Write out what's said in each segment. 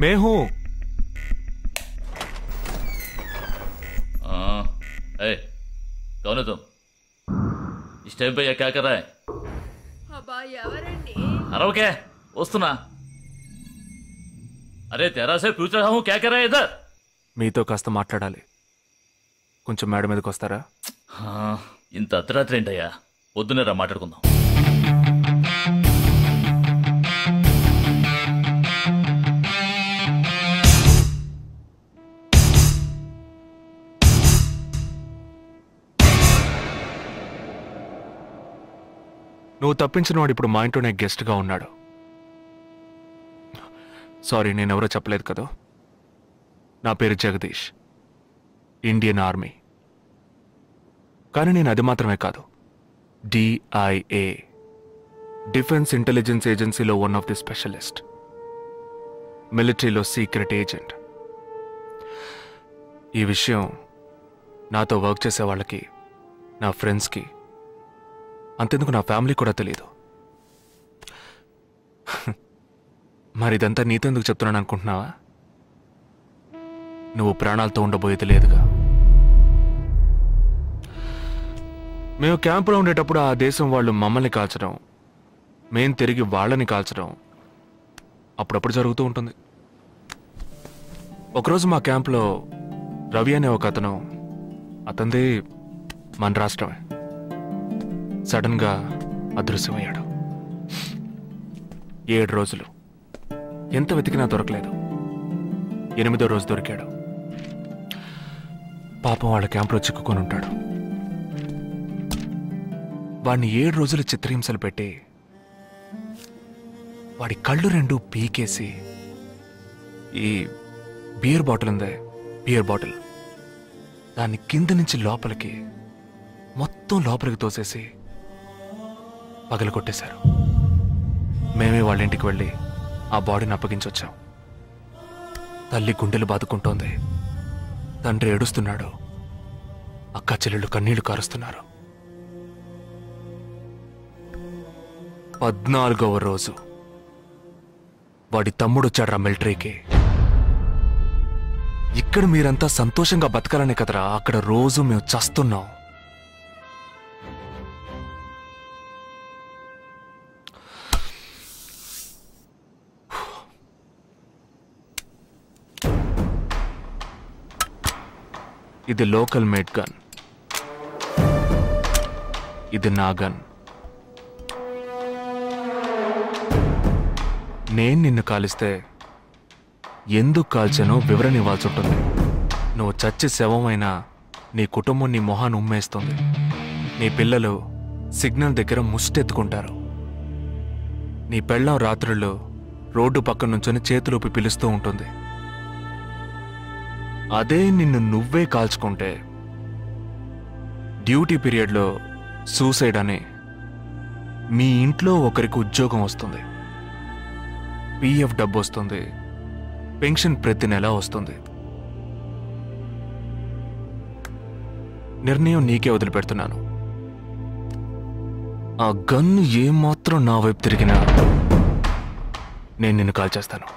मैं हूं। कौन है तुम? इस टाइम पे ये क्या कर रहा है? अरे क्या वस्तुना? अरे तेरा से पूछ रहा हूं, क्या कर रहा है इधर? మీతో కాస్త మాట్లాడాలి. కొంచెం మేడ మీదకి వస్తారా? ఇంత అర్ధరాత్రి ఏంటయ్యా? పొద్దున్నే రా మాట్లాడుకుందాం. నువ్వు తప్పించిన వాడు ఇప్పుడు మా ఇంట్లోనే గెస్ట్గా ఉన్నాడు. సారీ, నేనెవరో చెప్పలేదు కదా. నా పేరు జగదీష్, ఇండియన్ ఆర్మీ. కానీ నేను అది మాత్రమే కాదు, DIA, డిఫెన్స్ ఇంటెలిజెన్స్ ఏజెన్సీలో వన్ ఆఫ్ ది స్పెషలిస్ట్, మిలిటరీలో సీక్రెట్ ఏజెంట్. ఈ విషయం నాతో వర్క్ చేసే వాళ్ళకి, నా ఫ్రెండ్స్కి, అంతెందుకు నా ఫ్యామిలీ కూడా తెలియదు. మరి ఇదంతా నీతెందుకు చెప్తున్నాను అనుకుంటున్నావా? నువ్వు ప్రాణాలతో ఉండబోయేది లేదుగా. మేము క్యాంపులో ఉండేటప్పుడు ఆ దేశం వాళ్ళు మమ్మల్ని కాల్చడం, మేం తిరిగి వాళ్ళని కాల్చడం అప్పుడప్పుడు జరుగుతూ ఉంటుంది. ఒకరోజు మా క్యాంప్లో రవి అనే ఒక అతను, అతనిది మన రాష్ట్రమే, సడన్గా అదృశ్యమయ్యాడు. 7 రోజులు ఎంత వెతికినా దొరకలేదు. 8వ రోజు దొరికాడు. పాపం వాళ్ళ క్యాంపులో చిక్కుకొని ఉంటాడు. వాడిని 7 రోజులు చిత్రహింసలు పెట్టి వాడి కళ్ళు 2 పీకేసి ఈ బియర్ బాటిల్ ఉందే, బియర్ బాటిల్, దాన్ని కింద నుంచి లోపలికి, మొత్తం లోపలికి తోసేసి పగలు కొట్టేశారు. మేమే వాళ్ళ ఇంటికి వెళ్ళి ఆ బాడీని అప్పగించొచ్చాం. తల్లి గుండెలు బాదుకుంటోంది, తండ్రి ఏడుస్తున్నాడు, అక్క చెల్లెళ్ళు కన్నీళ్లు కారుస్తున్నారు. 14వ రోజు వాడి తమ్ముడు వచ్చాడ్రా మిలిటరీకి. ఇక్కడ మీరంతా సంతోషంగా బతకాలనే కదరా అక్కడ రోజు మేము చస్తున్నాం. ఇది లోకల్ మేడ్ గన్, ఇది నా గన్. నేను నిన్ను కాలిస్తే ఎందుకు కాల్చానో వివరణ ఇవ్వాల్సి ఉంటుంది. నువ్వు చచ్చి శవమైనా నీ కుటుంబం నీ మొహాన్ని ఉమ్మేస్తుంది. నీ పిల్లలు సిగ్నల్ దగ్గర ముష్టెత్తుకుంటారు. నీ పెళ్ళాం రాత్రుల్లో రోడ్డు పక్కన నుంచొని చేతులూపి పిలుస్తూ ఉంటుంది. అదే నిన్ను నువ్వే కాల్చుకుంటే డ్యూటీ పీరియడ్లో సూసైడ్ అని మీ ఇంట్లో ఒకరికి ఉద్యోగం వస్తుంది, PF డబ్బు వస్తుంది, పెన్షన్ ప్రతి నెల వస్తుంది. నిర్ణయం నీకే వదిలిపెడుతున్నాను. ఆ గన్ను ఏమాత్రం నా వైపు తిరిగినా నేను నిన్ను కాల్చేస్తాను.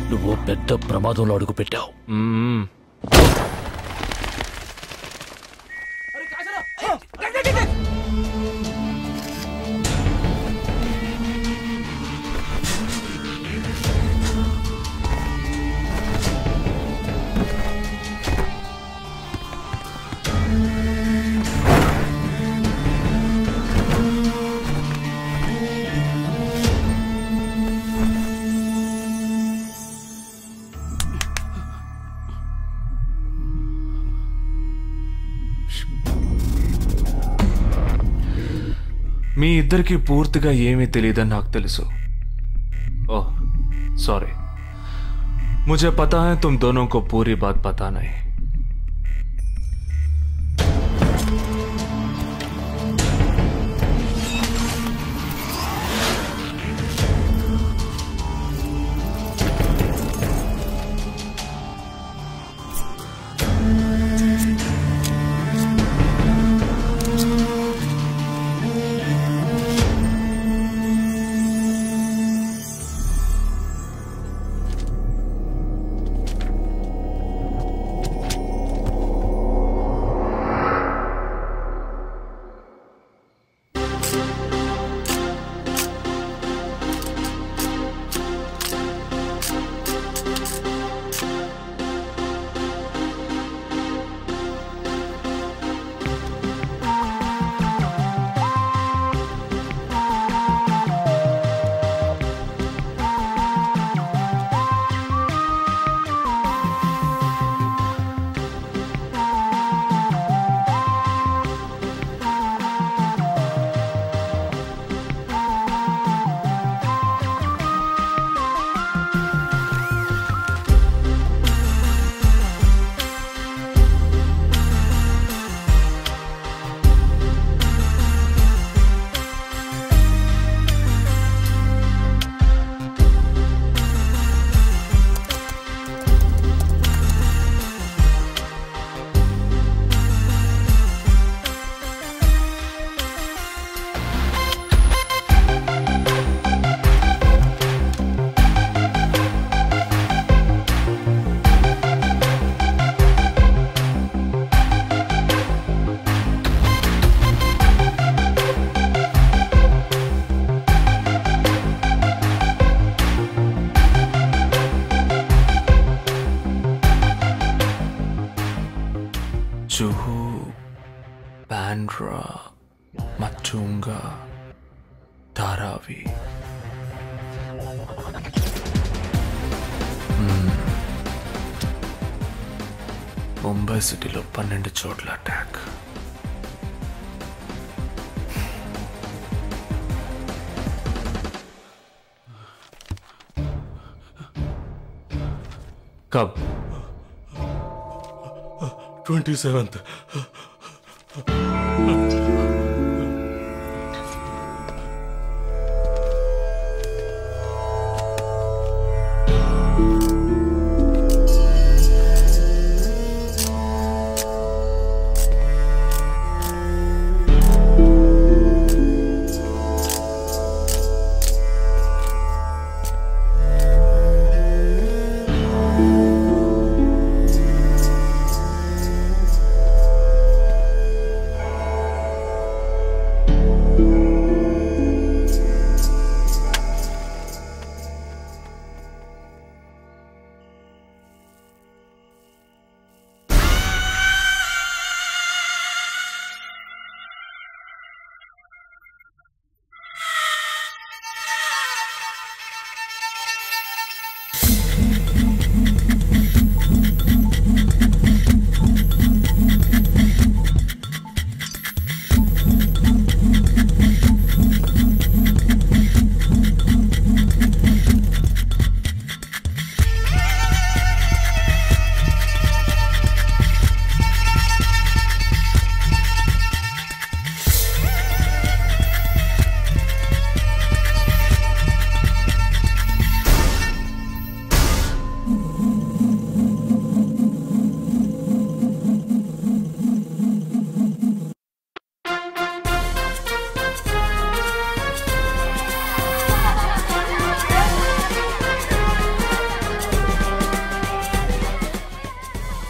నువ్వు పెద్ద ప్రమాదంలో అడుగు పెట్టావు. మీ ఇద్దరికి పూర్తిగా ఏమీ తెలియదని నాకు తెలుసు. ओह सॉरी, मुझे पता है तुम दोनों को पूरी बात पता नहीं. బాండ్రా, మచ్చుంగా, ధారావి. ముంబై సిటీలో 12 చోట్ల అటాక్. కబ్ 27th.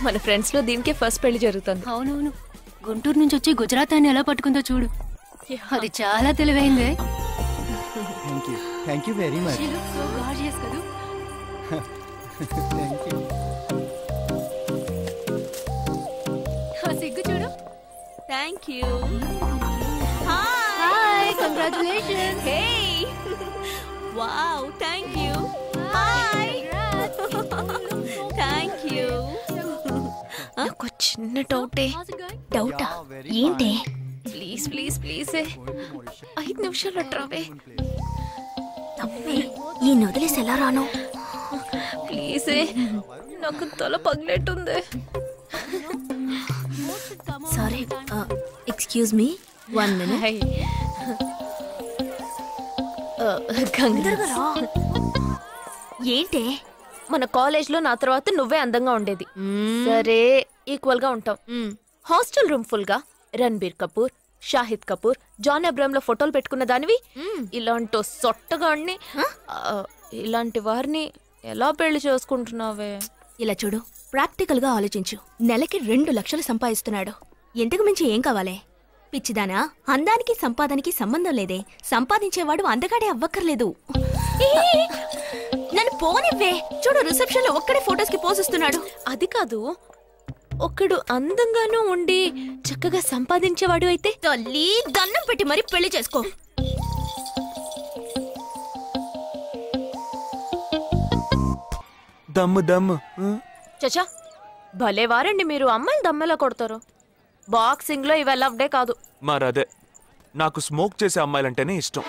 మన ఫ్రెండ్స్ లో దీనికే ఫస్ట్ పెళ్లి జరుగుతుంది. అవునవును, గుంటూరు నుంచి వచ్చి గుజరాత్ అని ఎలా పట్టుకుందో చూడు. అది చాలా తెలివైందే. Thank you very much. సిగ్గు చూడు. Thank you. Hi, congratulations. Hey wow, thank you. Hi, thank you. నాకు చిన్న డౌటే. డౌటా? ఏంటి? ప్లీజ్ ప్లీజ్ ప్లీజ్ 5 నిమిషాలు అట్రావే. ఈ నొదిలేసి ఎలా రాను? ప్లీజ్, నాకు తల పగిలేట్టుంది. Sorry, excuse me, 1 minute. ఏంటి? మన కాలేజ్ లో నా తర్వాత నువ్వే అందంగా ఉండేది. సరే, ఈక్వల్ గా ఉంటాం. హాస్టల్ రూమ్ ఫుల్ గా రణబీర్ కపూర్, షాహిద్ కపూర్, జాన్ అబ్రామ్ లో ఫోటోలు పెట్టుకున్న దానివి ఇలాంటి సొట్టగాడిని, ఇలాంటి వారిని ఎలా పెళ్లి చేసుకుంటున్నావే? ఇలా చూడు, ప్రాక్టికల్ గా ఆలోచించు. నెలకి 2 లక్షలు సంపాదిస్తున్నాడు. ఎంతకు మించి ఏం కావాలే? పిచ్చిదానా, అందానికి సంపాదనకి సంబంధం లేదే. సంపాదించేవాడు అందగాడే అవ్వక్కర్లేదు. నన్ను పోనివ్వే. చూడు, రిసెప్షన్ లో ఒక్కడే ఫోటోస్ కి పోజిస్తున్నాడు. అది కాదు, ఒకడు అందంగానూ ఉండి చక్కగా సంపాదించేవాడు అయితే తల్లి దండం పెట్టి మరి పెళ్లి చేసుకో. దమ్ము దమ్ము. చచా, భలే వారండి మీరు. అమ్మాయిలు దమ్మెలా కొడతారు. బాక్సింగ్ లో ఇవి లవ్డే కాదు. మరదే, నాకు స్మోక్ చేసే అమ్మాయిలంటేనే ఇష్టం.